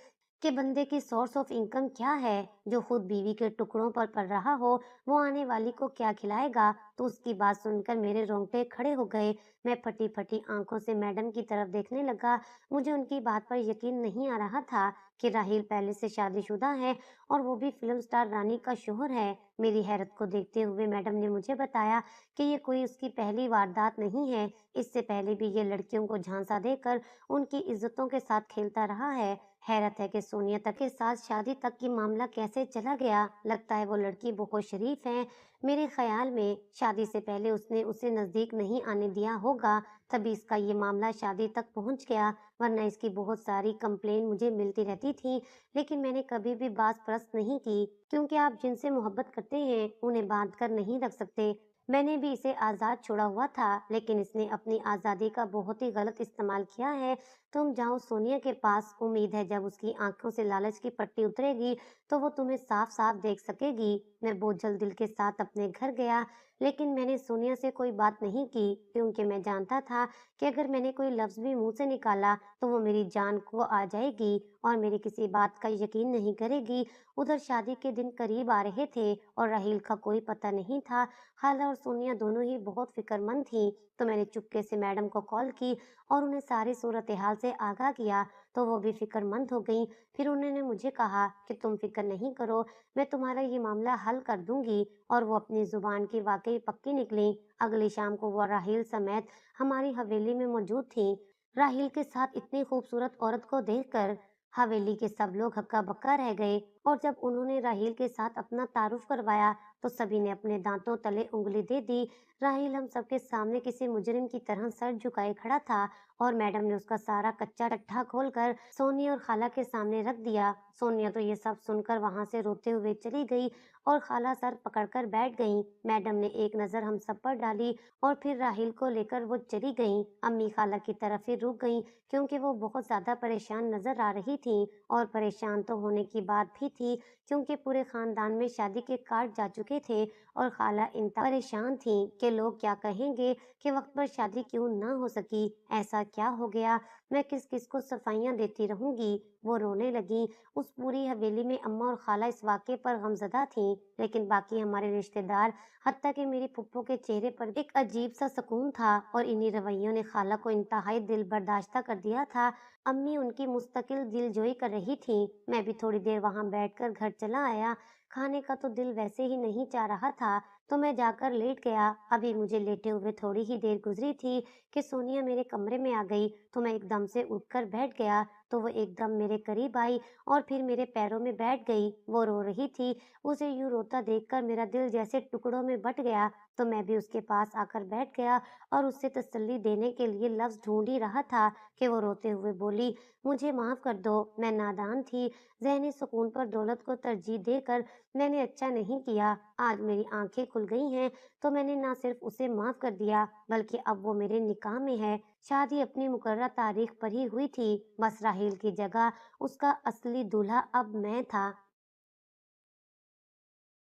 कि बंदे की सोर्स ऑफ इनकम क्या है। जो खुद बीवी के टुकड़ों पर पल रहा हो वो आने वाली को क्या खिलाएगा? तो उसकी बात सुनकर मेरे रोंगटे खड़े हो गए। मैं फटी फटी आंखों से मैडम की तरफ देखने लगा। मुझे उनकी बात पर यकीन नहीं आ रहा था कि राहील पहले से शादीशुदा है और वो भी फिल्म स्टार रानी का शोहर है। मेरी हैरत को देखते हुए मैडम ने मुझे बताया कि ये कोई उसकी पहली वारदात नहीं है। इससे पहले भी ये लड़कियों को झांसा देकर उनकी इज्जतों के साथ खेलता रहा है। हैरत है कि सोनिया तक के साथ शादी तक की मामला कैसे चला गया। लगता है वो लड़की बहुत शरीफ है। मेरे ख्याल में शादी से पहले उसने उसे नजदीक नहीं आने दिया होगा, तभी इसका ये मामला शादी तक पहुंच गया। वरना इसकी बहुत सारी कंप्लेन मुझे मिलती रहती थी, लेकिन मैंने कभी भी बात प्रस्त नहीं की, क्योंकि आप जिनसे मोहब्बत करते हैं उन्हें बांध कर नहीं रख सकते। मैंने भी इसे आजाद छोड़ा हुआ था, लेकिन इसने अपनी आजादी का बहुत ही गलत इस्तेमाल किया है। तुम जाओ सोनिया के पास, उम्मीद है जब उसकी आंखों से लालच की पट्टी उतरेगी तो वो तुम्हें साफ साफ देख सकेगी। मैं बोझल दिल के साथ अपने घर गया, लेकिन मैंने सोनिया से कोई बात नहीं की, क्योंकि मैं जानता था कि अगर मैंने कोई लफ्ज भी मुंह से निकाला तो वो मेरी जान को आ जाएगी और मेरी किसी बात का यकीन नहीं करेगी। उधर शादी के दिन करीब आ रहे थे और राहील का कोई पता नहीं था। खाला और सोनिया दोनों ही बहुत फिक्रमंद थी। तो मैंने चुपके से मैडम को कॉल की और उन्हें सारी सूरत हाल से आगाह किया, तो वो भी फिक्रमंद हो गई। फिर उन्होंने मुझे कहा कि तुम फिक्र नहीं करो, मैं तुम्हारा ये मामला हल कर दूंगी। और वो अपनी जुबान की वाकई पक्की निकली। अगली शाम को वो राहील समेत हमारी हवेली में मौजूद थी। राहील के साथ इतनी खूबसूरत औरत को देखकर हवेली के सब लोग हक्का बक्का रह गए, और जब उन्होंने राहील के साथ अपना तारुफ करवाया तो सभी ने अपने दांतों तले उंगली दे दी। राहील हम सबके सामने किसी मुजरिम की तरह सर झुकाए खड़ा था और मैडम ने उसका सारा कच्चा टट्ठा खोलकर सोनिया और खाला के सामने रख दिया। सोनिया तो ये सब सुनकर वहां से रोते हुए चली गई और खाला सर पकड़कर बैठ गईं। मैडम ने एक नजर हम सब पर डाली और फिर राहील को लेकर वो चली गईं। अम्मी खाला की तरफ ही रुक गईं, क्योंकि वो बहुत ज्यादा परेशान नजर आ रही थी। और परेशान तो होने की बात भी थी, क्योंकि पूरे खानदान में शादी के कार्ड जा चुके थे और खाला इंतहा परेशान थी कि लोग क्या कहेंगे कि वक्त पर शादी क्यों ना हो सकी, ऐसा क्या हो गया, मैं किस किस को सफाइयां देती रहूंगी। वो रोने लगी। उस पूरी हवेली में अम्मा और खाला इस वाक़े पर गमज़दा थीं, लेकिन बाकी हमारे रिश्तेदार, हत्ता कि मेरी फुप्पो के चेहरे पर एक अजीब सा सुकून था और इन्हीं रवैयों ने खाला को इंतहाई दिल बर्दाश्त कर दिया था। अम्मी उनकी मुस्तकिल दिलजोई कर रही थी। मैं भी थोड़ी देर वहां बैठकर घर चला आया। खाने का तो दिल वैसे ही नहीं चाह रहा था, तो मैं जाकर लेट गया। अभी मुझे लेटे हुए थोड़ी ही देर गुजरी थी कि सोनिया मेरे कमरे में आ गई, तो मैं एकदम से उठकर बैठ गया। तो वो एकदम मेरे करीब आई और फिर मेरे पैरों में बैठ गई। वो रो रही थी। उसे यूं रोता देखकर मेरा दिल जैसे टुकड़ों में बट गया, तो मैं भी उसके पास आकर बैठ गया और उससे तसल्ली देने के लिए लफ्ज ढूंढ ही रहा था कि वो रोते हुए बोली, मुझे माफ कर दो, मैं नादान थी। ज़हनी सुकून पर दौलत को तरजीह देकर मैंने अच्छा नहीं किया। आज मेरी आंखें खुल کھل گئی ہیں تو میں نے نہ صرف اسے معاف کر دیا بلکہ اب وہ میرے نکاح میں ہے۔ شادی اپنی مقررہ تاریخ پر ہی ہوئی تھی، بس راحیل کی جگہ اس کا اصلی دولہا اب میں تھا۔